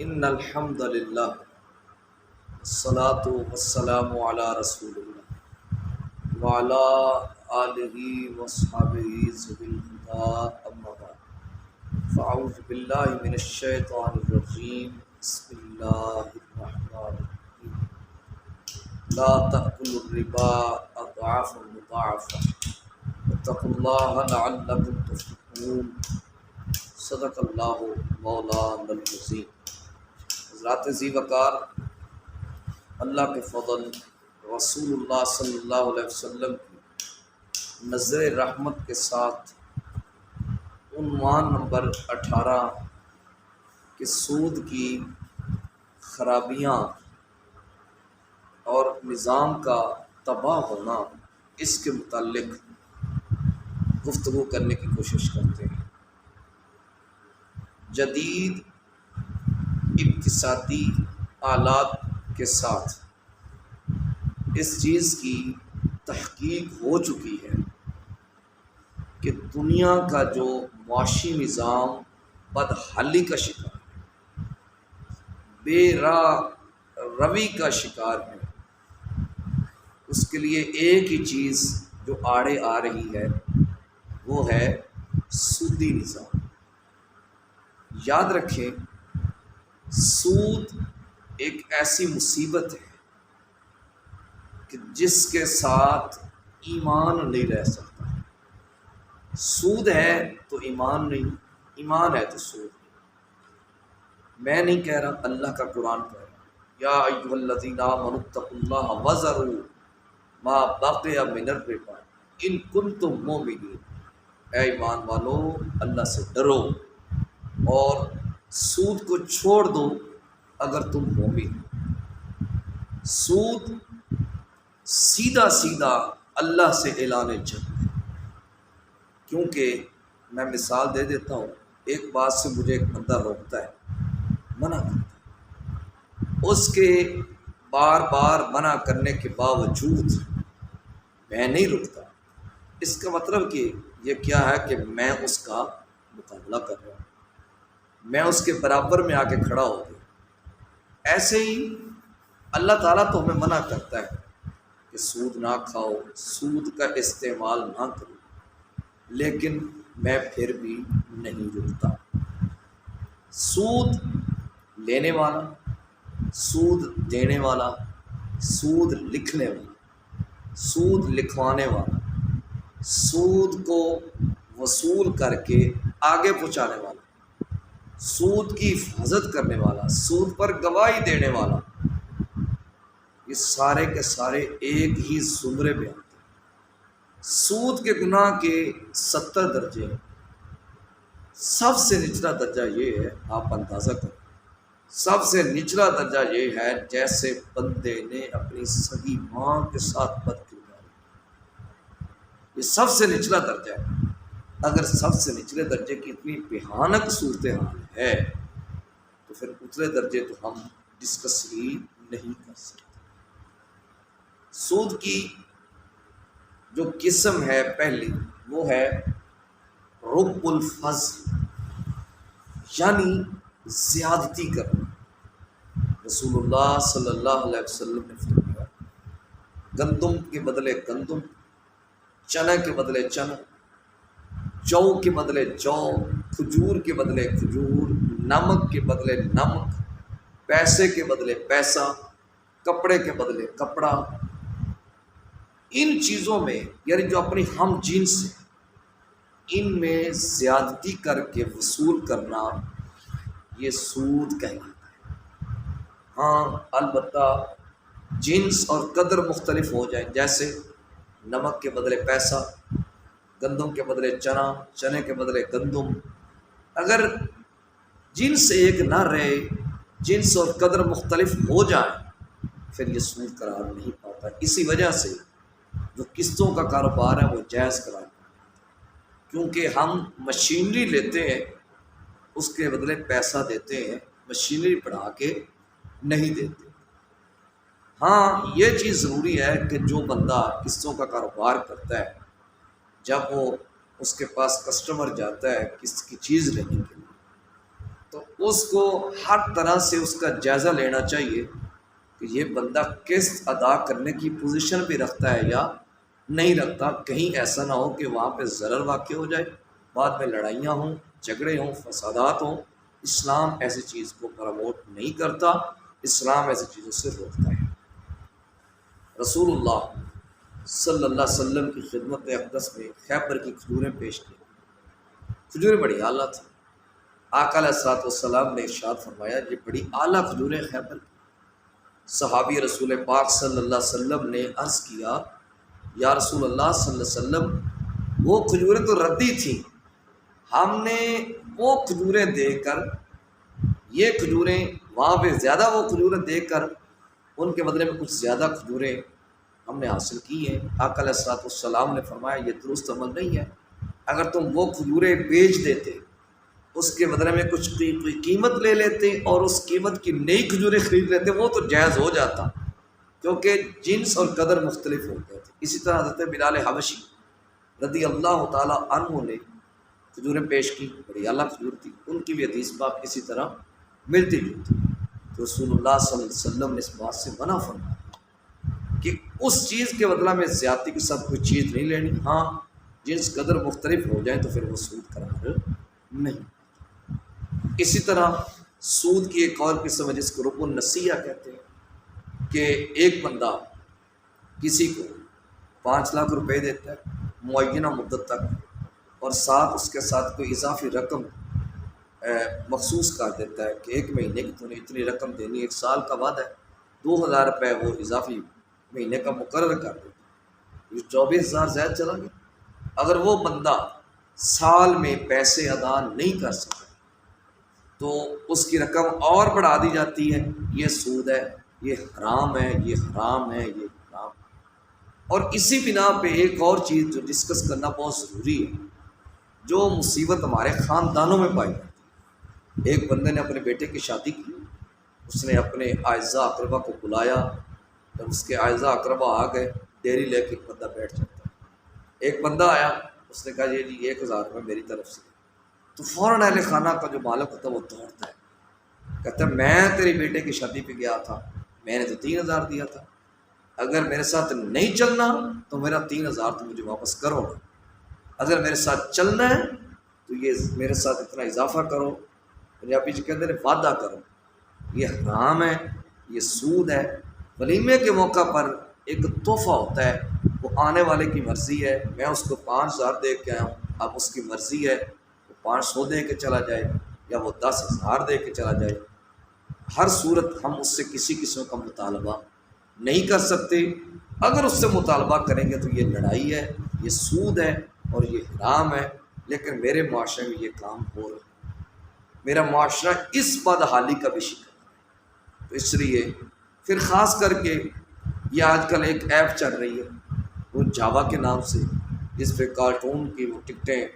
ان الحمد للہ الصلاۃ والسلام علی رسول اللہ وعلی آلہ وصحبہ ذوی الہدى اما بعد فاعوذ باللہ من الشیطان الرجیم بسم اللہ الرحمن الرحیم لا تأکلوا الربا اضعافا مضاعفہ واتقوا اللہ لعلکم تفلحون صدق اللہ مولانا العظیم۔ حضرات ذی وقار، اللہ کے فضل، رسول اللہ صلی اللہ علیہ وسلم کی نظر رحمت کے ساتھ عنوان نمبر 18 کہ سود کی خرابیاں اور نظام کا تباہ ہونا، اس کے متعلق گفتگو کرنے کی کوشش کرتے ہیں۔ جدید اقتصادی آلات کے ساتھ اس چیز کی تحقیق ہو چکی ہے کہ دنیا کا جو معاشی نظام بدحالی کا شکار ہے، بے راہ روی کا شکار ہے، اس کے لیے ایک ہی چیز جو آڑے آ رہی ہے وہ ہے سودی نظام۔ یاد رکھیں، سود ایک ایسی مصیبت ہے کہ جس کے ساتھ ایمان نہیں رہ سکتا۔ سود ہے تو ایمان نہیں، ایمان ہے تو سود نہیں۔ میں نہیں کہہ رہا، اللہ کا قرآن کہہ رہا، یا ایھا الذین آمنوا اتقوا اللہ وذروا ما بقی من الربا ان کنتم مؤمنین۔ اے ایمان والو، اللہ سے ڈرو اور سود کو چھوڑ دو اگر تم مومن ہو۔ سود سیدھا سیدھا اللہ سے اعلان جنگ ہے۔ کیونکہ میں مثال دے دیتا ہوں، ایک بات سے مجھے ایک بندہ روکتا ہے، منع کرتا ہے، اس کے بار بار منع کرنے کے باوجود میں نہیں رکتا، اس کا مطلب کہ یہ کیا ہے کہ میں اس کا مقابلہ کر رہا ہوں، میں اس کے برابر میں آ کے کھڑا ہو گیا۔ ایسے ہی اللہ تعالیٰ تو ہمیں منع کرتا ہے کہ سود نہ کھاؤ، سود کا استعمال نہ کرو، لیکن میں پھر بھی نہیں رکتا۔ سود لینے والا، سود دینے والا، سود لکھنے والا، سود لکھوانے والا، سود کو وصول کر کے آگے پہنچانے والا، سود کی حفاظت کرنے والا، سود پر گواہی دینے والا، یہ سارے کے سارے ایک ہی زمرے میں آتے ہیں۔ سود کے گناہ کے 70 درجے ہیں۔ سب سے نچلا درجہ یہ ہے، آپ اندازہ کریں، سب سے نچلا درجہ یہ ہے جیسے بندے نے اپنی سگی ماں کے ساتھ بد کرداری، یہ سب سے نچلا درجہ ہے۔ اگر سب سے نچلے درجے کی اتنی بھیانک صورتحال ہے تو پھر اتلے درجے تو ہم ڈسکس ہی نہیں کر سکتے۔ سود کی جو قسم ہے پہلی، وہ ہے رب الفضل، یعنی زیادتی کرنا۔ رسول اللہ صلی اللہ علیہ وسلم نے فرمایا، گندم کے بدلے گندم، چنے کے بدلے چنا، جو کے بدلے جو، کھجور کے بدلے کھجور، نمک کے بدلے نمک، پیسے کے بدلے پیسہ، کپڑے کے بدلے کپڑا۔ ان چیزوں میں، یعنی جو اپنی ہم جنس ہیں، ان میں زیادتی کر کے وصول کرنا، یہ سود کہلاتا ہے۔ ہاں البتہ جنس اور قدر مختلف ہو جائیں، جیسے نمک کے بدلے پیسہ، گندم کے بدلے چنا، چنے کے بدلے گندم، اگر جنس ایک نہ رہے، جنس اور قدر مختلف ہو جائیں، پھر یہ سود قرار نہیں پاتا۔ اسی وجہ سے جو قسطوں کا کاروبار ہے وہ جائز قرار پاتا ہے، کیونکہ ہم مشینری لیتے ہیں، اس کے بدلے پیسہ دیتے ہیں، مشینری پڑھا کے نہیں دیتے۔ ہاں یہ چیز ضروری ہے کہ جو بندہ قسطوں کا کاروبار کرتا ہے، جب وہ اس کے پاس کسٹمر جاتا ہے کس کی چیز لینے کے لیے، تو اس کو ہر طرح سے اس کا جائزہ لینا چاہیے کہ یہ بندہ قسط ادا کرنے کی پوزیشن بھی رکھتا ہے یا نہیں رکھتا. کہیں ایسا نہ ہو کہ وہاں پہ ضرر واقع ہو جائے، بعد میں لڑائیاں ہوں، جھگڑے ہوں، فسادات ہوں. اسلام ایسی چیز کو پروموٹ نہیں کرتا، اسلام ایسی چیزوں سے روکتا ہے. رسول اللہ صلی اللہ علیہ وسلم کی خدمت اقدس میں خیبر کی کھجوریں پیش کی. کھجوریں بڑی اعلیٰ تھیں. آقا علیہ الصلوۃ والسلام نے ارشاد فرمایا یہ بڑی اعلیٰ کھجوریں خیبر کی. صحابی رسول پاک صلی اللہ علیہ وسلم نے عرض کیا یا رسول اللہ صلی اللہ علیہ وسلم وہ کھجوریں تو ردی تھیں، ہم نے وہ کھجوریں دے کر یہ کھجوریں وہاں پہ زیادہ وہ کھجوریں دے کر ان کے بدلے میں کچھ زیادہ کھجوریں ہم نے حاصل کی ہیں. آقا علیہ الصلوۃ والسلام نے فرمایا یہ درست عمل نہیں ہے. اگر تم وہ کھجوریں بیچ دیتے، اس کے بدلے میں کچھ قیمت لے لیتے اور اس قیمت کی نئی کھجوریں خرید لیتے، وہ تو جائز ہو جاتا، کیونکہ جنس اور قدر مختلف ہوتے تھے. اسی طرح حضرت بلال حبشی رضی اللہ تعالیٰ عنہ نے کھجوریں پیش کی، بڑی اعلیٰ کھجور تھی. ان کی بھی حدیث پاک اسی طرح ملتی جلتی. تو رسول اللہ صلی اللہ علیہ وسلم نے اس بات سے منع فرمایا کہ اس چیز کے بدلہ میں زیادتی کے ساتھ کوئی چیز نہیں لینی. ہاں جنس قدر مختلف ہو جائیں تو پھر وہ سود قرار نہیں. اسی طرح سود کی ایک اور قسم ہے جس کو ربا النسیہ کہتے ہیں، کہ ایک بندہ کسی کو 5 لاکھ روپے دیتا ہے معینہ مدت تک، اور ساتھ اس کے ساتھ کوئی اضافی رقم مخصوص کر دیتا ہے کہ 1 مہینے کی تو نے اتنی رقم دینی، 1 سال کا وعدہ ہے، 2000 روپے وہ اضافی مہینے کا مقرر کر دیتا ہے، یہ 24,000 زائد چلا گیا. اگر وہ بندہ سال میں پیسے ادا نہیں کر سکتا تو اس کی رقم اور بڑھا دی جاتی ہے. یہ سود ہے، یہ حرام ہے، یہ حرام ہے، یہ حرام ہے. اور اسی بنا پہ ایک اور چیز جو ڈسکس کرنا بہت ضروری ہے، جو مصیبت ہمارے خاندانوں میں پائی جاتی ہے. ایک بندے نے اپنے بیٹے کی شادی کی، اس نے اپنے اعزاء اقربا کو بلایا. جب اس کے اعزاء اقربا آ گئے، ڈیری لے کے بندہ بیٹھ جاتا ہے. ایک بندہ آیا، اس نے کہا یہ جی 1000 روپے میری طرف سے. تو فوراً اہل خانہ کا جو مالک ہوتا ہے وہ دوڑتا ہے، کہتا ہے میں تیری بیٹے کی شادی پہ گیا تھا، میں نے تو 3000 دیا تھا، اگر میرے ساتھ نہیں چلنا تو میرا 3000 تو مجھے واپس کرو نا، اگر میرے ساتھ چلنا ہے تو یہ میرے ساتھ اتنا اضافہ کرو. پنجابی جی کہتے ہیں وعدہ کرو. یہ حرام ہے، یہ سود ہے. ولیمے کے موقع پر ایک تحفہ ہوتا ہے، وہ آنے والے کی مرضی ہے. میں اس کو 5000 دے کے آیا ہوں، اب اس کی مرضی ہے 500 دے کے چلا جائے یا وہ 10,000 دے کے چلا جائے. ہر صورت ہم اس سے کسی قسم کا مطالبہ نہیں کر سکتے. اگر اس سے مطالبہ کریں گے تو یہ لڑائی ہے، یہ سود ہے اور یہ حرام ہے. لیکن میرے معاشرے میں یہ کام ہو رہا ہے، میرا معاشرہ اس بدحالی کا بھی شکار ہے. تو اس لیے پھر خاص کر کے یہ آج کل ایک ایپ چل رہی ہے وہ جاوا کے نام سے، جس پہ کارٹون کی وہ ٹکٹیں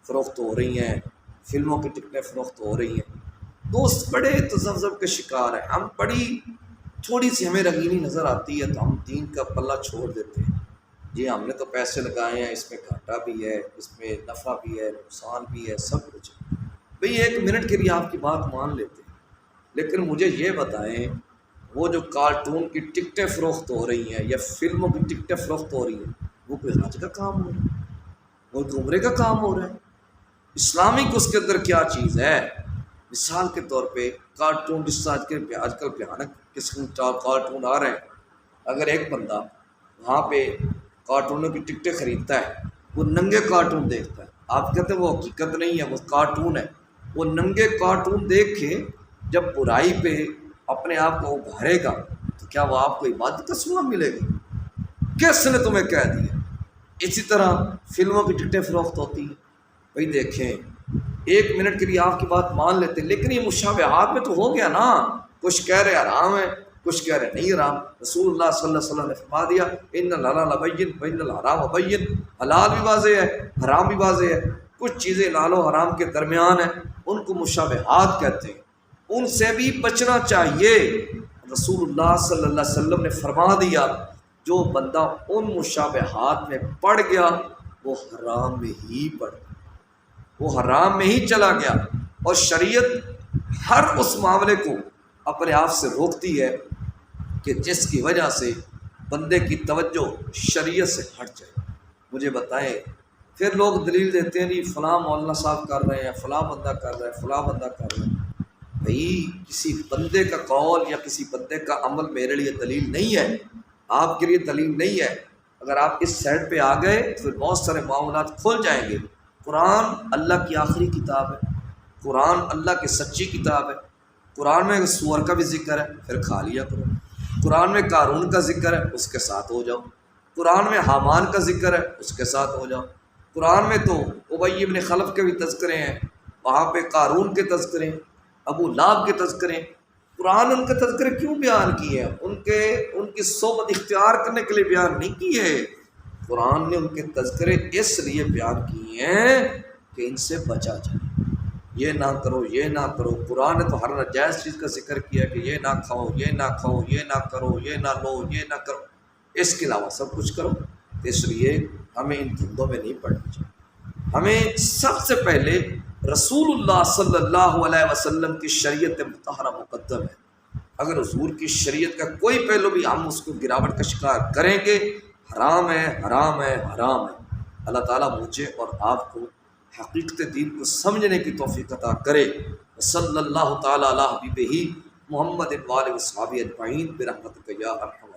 فروخت ہو رہی ہیں، فلموں کی ٹکٹیں فروخت ہو رہی ہیں. دوست بڑے تذبذب کے شکار ہیں. ہم بڑی تھوڑی سی ہمیں رنگینی نظر آتی ہے تو ہم دین کا پلہ چھوڑ دیتے ہیں. جی ہم نے تو پیسے لگائے ہیں، اس میں گھاٹا بھی ہے، اس میں نفع بھی ہے، نقصان بھی ہے، سب کچھ. بھئی 1 منٹ کے لیے آپ کی بات مان لیتے ہیں، لیکن مجھے یہ بتائیں وہ جو کارٹون کی ٹکٹیں فروخت ہو رہی ہیں یا فلموں کی ٹکٹیں فروخت ہو رہی ہیں، وہ کوئی حج کا کام ہو رہا ہے، وہ عمرے کا کام ہو رہا ہے؟ اسلامک اس کے اندر کیا چیز ہے؟ مثال کے طور پہ کارٹون جس سے آج کل بھیانک قسم کارٹون آ رہے ہیں. اگر ایک بندہ وہاں پہ کارٹونوں کی ٹکٹیں خریدتا ہے، وہ ننگے کارٹون دیکھتا ہے، آپ کہتے ہیں وہ حقیقت نہیں ہے، وہ کارٹون ہے. وہ ننگے کارٹون دیکھ کے جب برائی پہ اپنے آپ کو ابھارے گا تو کیا وہ آپ کو عبادت کا ثواب ملے گا؟ کس نے تمہیں کہہ دیا؟ اسی طرح فلموں کی ٹکٹیں فروخت ہوتی ہیں. بھائی دیکھیں 1 منٹ کے لیے آپ کی بات مان لیتے ہیں، لیکن یہ مشابہات میں تو ہو گیا نا. کچھ کہہ رہے حرام ہے، کچھ کہہ رہے نہیں حرام. رسول اللہ صلی اللہ علیہ وسلم نے فرما دیا ان الحلال بین وان الحرام بین، حلال بھی واضح ہے، حرام بھی واضح ہے. کچھ چیزیں حلال و حرام کے درمیان ہیں، ان کو مشابہات کہتے ہیں، ان سے بھی بچنا چاہیے. رسول اللہ صلی اللہ علیہ وسلم نے فرما دیا جو بندہ ان مشابہات میں پڑ گیا وہ حرام میں ہی پڑ گیا، وہ حرام میں ہی چلا گیا. اور شریعت ہر اس معاملے کو اپنے آپ سے روکتی ہے کہ جس کی وجہ سے بندے کی توجہ شریعت سے ہٹ جائے۔ مجھے بتائیں، پھر لوگ دلیل دیتے ہیں نہیں فلاں مولانا صاحب کر رہے ہیں، فلاں بندہ کر رہا ہے، فلاں بندہ کر رہا ہے۔ بھائی کسی بندے کا قول یا کسی بندے کا عمل میرے لیے دلیل نہیں ہے، آپ کے لیے دلیل نہیں ہے۔ اگر آپ اس سائڈ پہ آ گئے تو پھر بہت سارے معاملات کھل جائیں گے۔ قرآن اللہ کی آخری کتاب ہے، قرآن اللہ کی سچی کتاب ہے۔ قرآن میں سور کا بھی ذکر ہے، پھر کھا لیا کرو۔ قرآن میں قارون کا ذکر ہے، اس کے ساتھ ہو جاؤ۔ قرآن میں حامان کا ذکر ہے، اس کے ساتھ ہو جاؤ۔ قرآن میں تو ابی بن خلف کے بھی تذکرے ہیں، وہاں پہ قارون کے تذکرے، ابو لہب کے تذکرے۔ قرآن ان کے تذکرے کیوں بیان کیے ہیں؟ ان کی صحبت اختیار کرنے کے لیے بیان نہیں کیے۔ قرآن نے ان کے تذکرے اس لیے بیان کیے ہیں کہ ان سے بچا جائے، یہ نہ کرو، یہ نہ کرو۔ قرآن نے تو ہر ناجائز چیز کا ذکر کیا کہ یہ نہ کھاؤ، یہ نہ کھاؤ، یہ نہ کرو، یہ نہ لو، یہ نہ کرو، اس کے علاوہ سب کچھ کرو۔ اس لیے ہمیں ان دھندوں میں نہیں پڑنا چاہیے۔ ہمیں سب سے پہلے رسول اللہ صلی اللہ علیہ وسلم کی شریعت مطہرہ مقدم ہے۔ اگر حضور کی شریعت کا کوئی پہلو بھی ہم اس کو گراوٹ کا شکار کریں گے، حرام ہے، حرام ہے، حرام ہے۔ اللہ تعالیٰ مجھے اور آپ کو حقیقت دین کو سمجھنے کی توفیق عطا کرے۔ صلی اللہ تعالیٰ علی حبیبہ محمد وآلہ وصحبہ اجمعین برحمتک یا ارحم